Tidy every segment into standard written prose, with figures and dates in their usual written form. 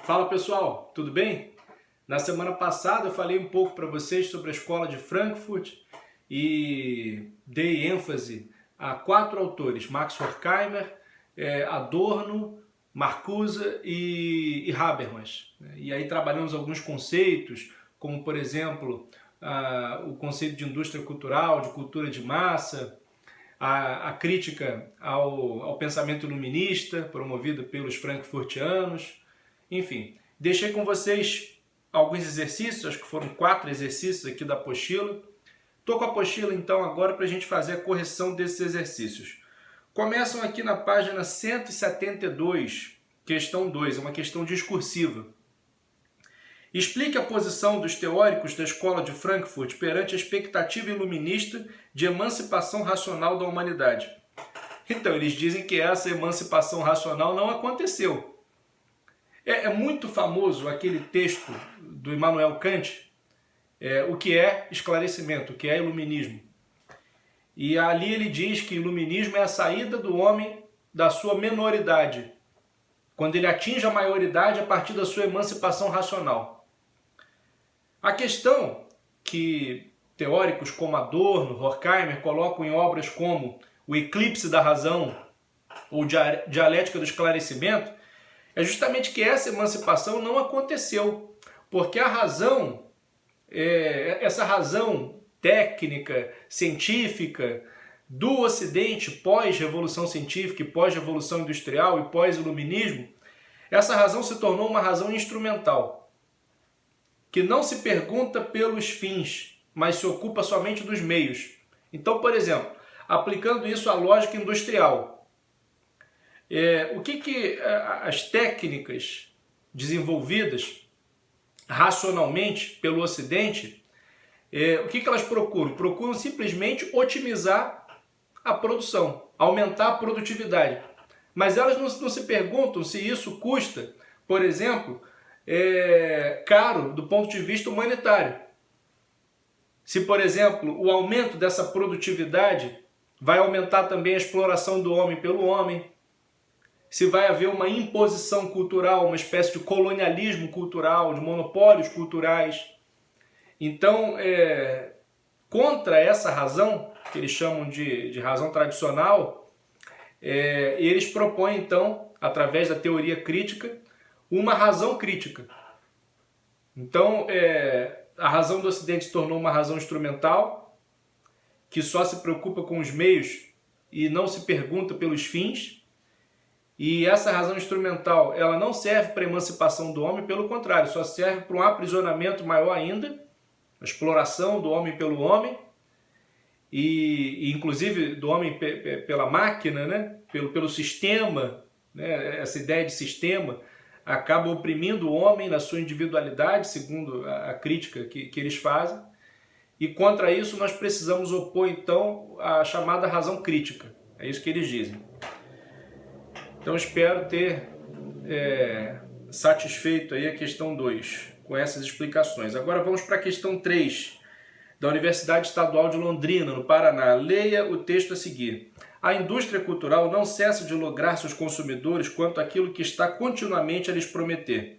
Fala pessoal, tudo bem? Na semana passada eu falei um pouco para vocês sobre a escola de Frankfurt e dei ênfase a 4 autores: Max Horkheimer, Adorno, Marcuse e Habermas. E aí trabalhamos alguns conceitos, como por exemplo o conceito de indústria cultural, de cultura de massa, a crítica ao pensamento iluminista promovido pelos frankfurtianos. Enfim, deixei com vocês alguns exercícios, acho que foram 4 exercícios aqui da apostila. Estou com a apostila então agora para a gente fazer a correção desses exercícios. Começam aqui na página 172, questão 2, é uma questão discursiva. Explique a posição dos teóricos da escola de Frankfurt perante a expectativa iluminista de emancipação racional da humanidade. Então, eles dizem que essa emancipação racional não aconteceu. É muito famoso aquele texto do Immanuel Kant, o que é esclarecimento, o que é iluminismo. E ali ele diz que iluminismo é a saída do homem da sua menoridade, quando ele atinge a maioridade a partir da sua emancipação racional. A questão que teóricos como Adorno, Horkheimer colocam em obras como O Eclipse da Razão ou Dialética do Esclarecimento é justamente que essa emancipação não aconteceu, porque a razão, essa razão técnica, científica do Ocidente pós-revolução científica, pós-revolução industrial e pós-iluminismo, essa razão se tornou uma razão instrumental, que não se pergunta pelos fins, mas se ocupa somente dos meios. Então, por exemplo, aplicando isso à lógica industrial, o que as técnicas desenvolvidas racionalmente pelo Ocidente, o que elas procuram? Procuram simplesmente otimizar a produção, aumentar a produtividade. Mas elas não se perguntam se isso custa, por exemplo, caro do ponto de vista humanitário. Se, por exemplo, o aumento dessa produtividade vai aumentar também a exploração do homem pelo homem, se vai haver uma imposição cultural, uma espécie de colonialismo cultural, de monopólios culturais. Então, contra essa razão, que eles chamam de razão tradicional, eles propõem, então, através da teoria crítica, uma razão crítica. Então, a razão do Ocidente se tornou uma razão instrumental, que só se preocupa com os meios e não se pergunta pelos fins. E essa razão instrumental, ela não serve para a emancipação do homem, pelo contrário, só serve para um aprisionamento maior ainda, a exploração do homem pelo homem, e inclusive do homem pela máquina, né? pelo sistema, né? Essa ideia de sistema acaba oprimindo o homem na sua individualidade, segundo a crítica que eles fazem, e contra isso nós precisamos opor então a chamada razão crítica, é isso que eles dizem. Então espero ter satisfeito aí a questão 2 com essas explicações. Agora vamos para a questão 3 da Universidade Estadual de Londrina, no Paraná. Leia o texto a seguir. A indústria cultural não cessa de lograr seus consumidores quanto àquilo que está continuamente a lhes prometer.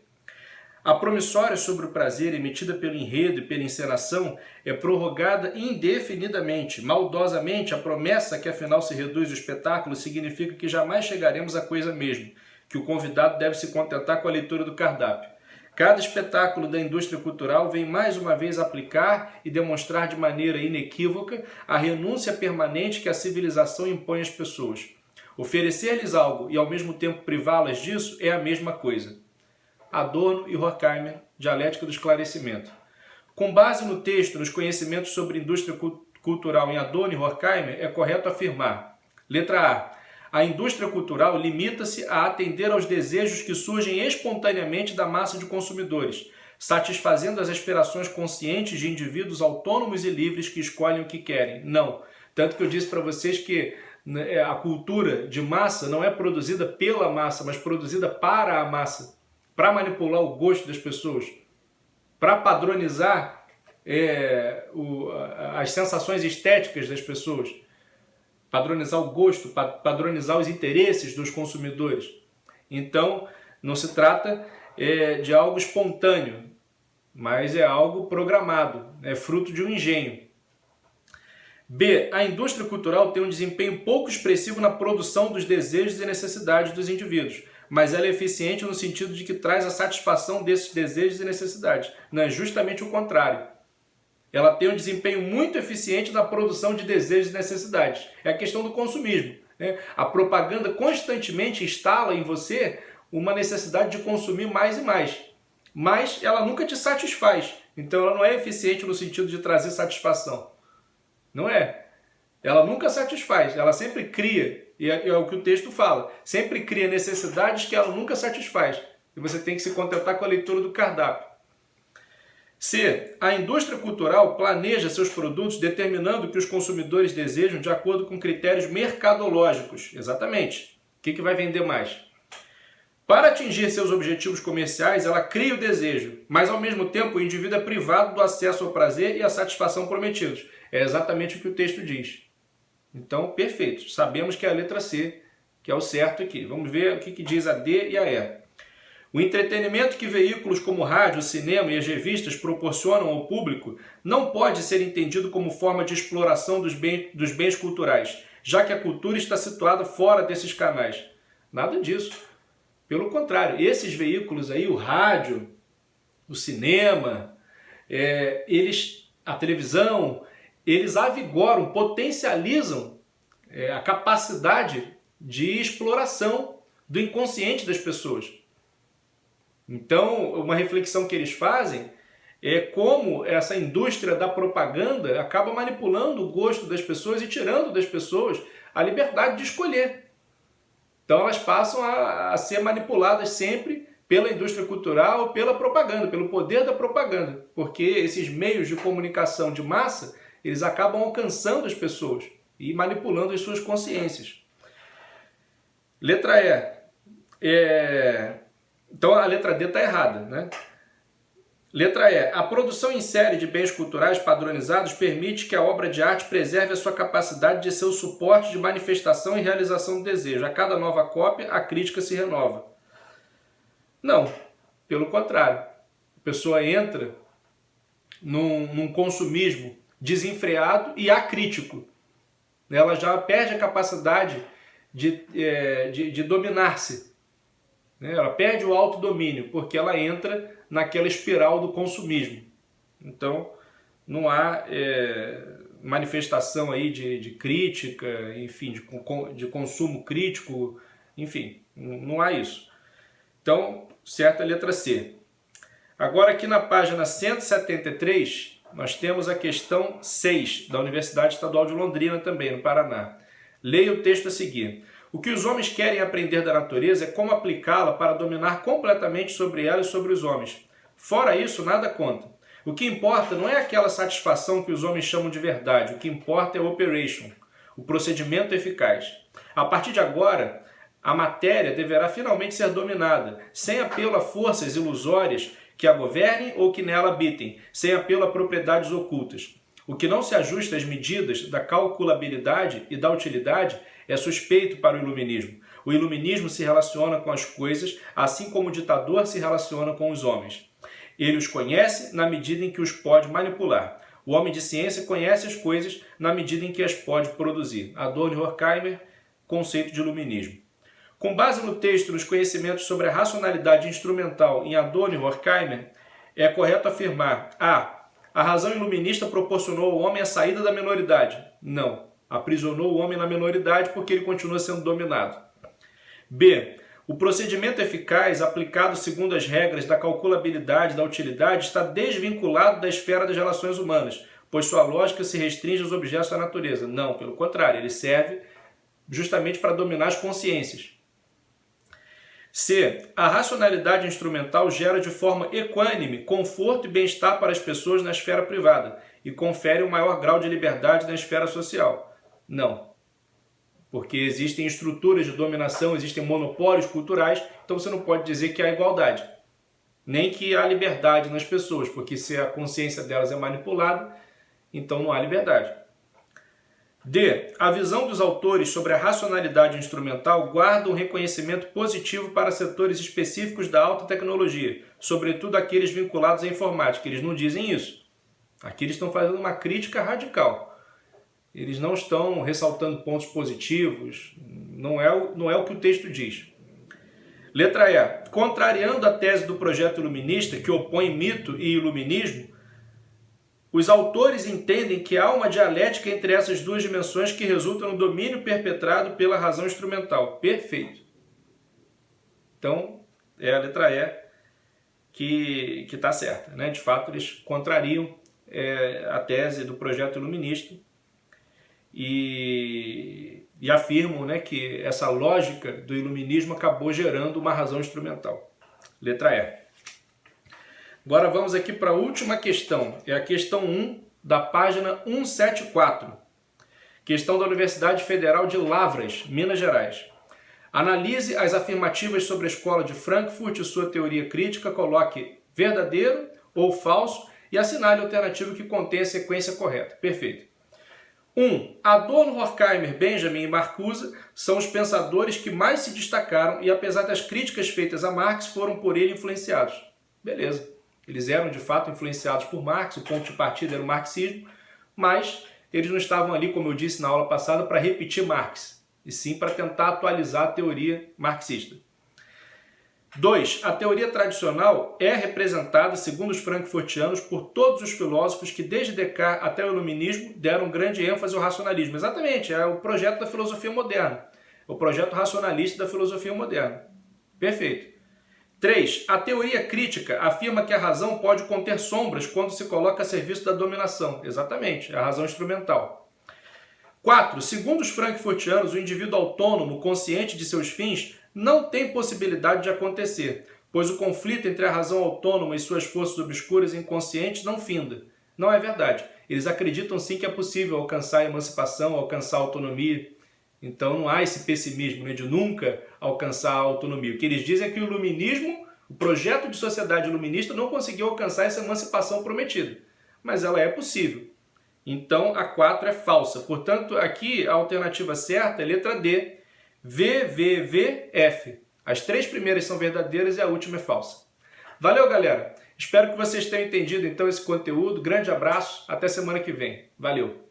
A promissória sobre o prazer emitida pelo enredo e pela encenação é prorrogada indefinidamente. Maldosamente, a promessa que afinal se reduz ao espetáculo significa que jamais chegaremos à coisa mesmo, que o convidado deve se contentar com a leitura do cardápio. Cada espetáculo da indústria cultural vem mais uma vez aplicar e demonstrar de maneira inequívoca a renúncia permanente que a civilização impõe às pessoas. Oferecer-lhes algo e ao mesmo tempo privá-las disso é a mesma coisa. Adorno e Horkheimer, Dialética do Esclarecimento. Com base no texto, nos conhecimentos sobre indústria cultural em Adorno e Horkheimer, é correto afirmar: letra A indústria cultural limita-se a atender aos desejos que surgem espontaneamente da massa de consumidores, satisfazendo as aspirações conscientes de indivíduos autônomos e livres que escolhem o que querem. Não. Tanto que eu disse para vocês que a cultura de massa não é produzida pela massa, mas produzida para a massa, para manipular o gosto das pessoas, para padronizar as sensações estéticas das pessoas, padronizar o gosto, padronizar os interesses dos consumidores. Então, Não se trata de algo espontâneo, mas é algo programado, é fruto de um engenho. B. A indústria cultural tem um desempenho pouco expressivo na produção dos desejos e necessidades dos indivíduos, mas ela é eficiente no sentido de que traz a satisfação desses desejos e necessidades. Não é justamente o contrário. Ela tem um desempenho muito eficiente na produção de desejos e necessidades. É a questão do consumismo, né? A propaganda constantemente instala em você uma necessidade de consumir mais e mais, mas ela nunca te satisfaz. Então ela não é eficiente no sentido de trazer satisfação. Não é. Ela nunca satisfaz, ela sempre cria, e é o que o texto fala, sempre cria necessidades que ela nunca satisfaz. E você tem que se contentar com a leitura do cardápio. C. A indústria cultural planeja seus produtos determinando o que os consumidores desejam de acordo com critérios mercadológicos. Exatamente. O que vai vender mais? Para atingir seus objetivos comerciais, ela cria o desejo, mas ao mesmo tempo o indivíduo é privado do acesso ao prazer e à satisfação prometidos. É exatamente o que o texto diz. Então, perfeito. Sabemos que é a letra C, que é o certo aqui. Vamos ver o que diz a D e a E. O entretenimento que veículos como o rádio, o cinema e as revistas proporcionam ao público não pode ser entendido como forma de exploração dos bens culturais, já que a cultura está situada fora desses canais. Nada disso. Pelo contrário, esses veículos aí, o rádio, o cinema, a televisão, eles avigoram, potencializam a capacidade de exploração do inconsciente das pessoas. Então, uma reflexão que eles fazem é como essa indústria da propaganda acaba manipulando o gosto das pessoas e tirando das pessoas a liberdade de escolher. Então elas passam a ser manipuladas sempre pela indústria cultural, pela propaganda, pelo poder da propaganda, porque esses meios de comunicação de massa, eles acabam alcançando as pessoas e manipulando as suas consciências. Letra E. Então a letra D está errada, né? Letra E. A produção em série de bens culturais padronizados permite que a obra de arte preserve a sua capacidade de ser o suporte de manifestação e realização do desejo. A cada nova cópia, a crítica se renova. Não, pelo contrário. A pessoa entra num consumismo desenfreado e acrítico. Ela já perde a capacidade de dominar-se. Ela perde o autodomínio, porque ela entra naquela espiral do consumismo. Então, não há manifestação aí de crítica, enfim, de consumo crítico, enfim, não há isso. Então, certa letra C. Agora, aqui na página 173, nós temos a questão 6, da Universidade Estadual de Londrina, também, no Paraná. Leia o texto a seguir. O que os homens querem aprender da natureza é como aplicá-la para dominar completamente sobre ela e sobre os homens. Fora isso, nada conta. O que importa não é aquela satisfação que os homens chamam de verdade. O que importa é o operation, o procedimento eficaz. A partir de agora, a matéria deverá finalmente ser dominada, sem apelo a forças ilusórias que a governem ou que nela habitem, sem apelo a propriedades ocultas. O que não se ajusta às medidas da calculabilidade e da utilidade é suspeito para o iluminismo. O iluminismo se relaciona com as coisas, assim como o ditador se relaciona com os homens. Ele os conhece na medida em que os pode manipular. O homem de ciência conhece as coisas na medida em que as pode produzir. Adorno e Horkheimer, Conceito de Iluminismo. Com base no texto e nos conhecimentos sobre a racionalidade instrumental em Adorno e Horkheimer, é correto afirmar: a razão iluminista proporcionou ao homem a saída da minoridade. Não. Aprisionou o homem na minoridade porque ele continua sendo dominado. B. O procedimento eficaz, aplicado segundo as regras da calculabilidade e da utilidade, está desvinculado da esfera das relações humanas, pois sua lógica se restringe aos objetos da natureza. Não, pelo contrário, ele serve justamente para dominar as consciências. C. A racionalidade instrumental gera de forma equânime conforto e bem-estar para as pessoas na esfera privada e confere um maior grau de liberdade na esfera social. Não, porque existem estruturas de dominação, existem monopólios culturais, então você não pode dizer que há igualdade, nem que há liberdade nas pessoas, porque se a consciência delas é manipulada, então não há liberdade. D. A visão dos autores sobre a racionalidade instrumental guarda um reconhecimento positivo para setores específicos da alta tecnologia, sobretudo aqueles vinculados à informática. Eles não dizem isso. Aqui eles estão fazendo uma crítica radical. Eles não estão ressaltando pontos positivos, não é o que o texto diz. Letra E. Contrariando a tese do projeto iluminista, que opõe mito e iluminismo, os autores entendem que há uma dialética entre essas duas dimensões que resulta no domínio perpetrado pela razão instrumental. Perfeito. Então, é a letra E que está certa, né? De fato, eles contrariam a tese do projeto iluminista e afirmam, né, que essa lógica do iluminismo acabou gerando uma razão instrumental. Letra E. Agora vamos aqui para a última questão, é a questão 1 da página 174. Questão da Universidade Federal de Lavras, Minas Gerais. Analise as afirmativas sobre a escola de Frankfurt e sua teoria crítica, coloque verdadeiro ou falso e assinale a alternativa que contém a sequência correta. Perfeito. 1. Adorno, Horkheimer, Benjamin e Marcuse são os pensadores que mais se destacaram e, apesar das críticas feitas a Marx, foram por ele influenciados. Beleza. Eles eram, de fato, influenciados por Marx, o ponto de partida era o marxismo, mas eles não estavam ali, como eu disse na aula passada, para repetir Marx, e sim para tentar atualizar a teoria marxista. 2. A teoria tradicional é representada, segundo os frankfurtianos, por todos os filósofos que, desde Descartes até o iluminismo, deram grande ênfase ao racionalismo. Exatamente, é o projeto da filosofia moderna, o projeto racionalista da filosofia moderna. Perfeito. 3. A teoria crítica afirma que a razão pode conter sombras quando se coloca a serviço da dominação. Exatamente, é a razão instrumental. 4. Segundo os frankfurtianos, o indivíduo autônomo, consciente de seus fins, não tem possibilidade de acontecer, pois o conflito entre a razão autônoma e suas forças obscuras inconscientes não finda. Não é verdade. Eles acreditam sim que é possível alcançar a emancipação, alcançar a autonomia. Então não há esse pessimismo, né, de nunca alcançar a autonomia. O que eles dizem é que o iluminismo, o projeto de sociedade iluminista, não conseguiu alcançar essa emancipação prometida. Mas ela é possível. Então a 4 é falsa. Portanto, aqui a alternativa certa é letra D, VVVF. As 3 primeiras são verdadeiras e a última é falsa. Valeu, galera! Espero que vocês tenham entendido então esse conteúdo. Grande abraço, até semana que vem. Valeu!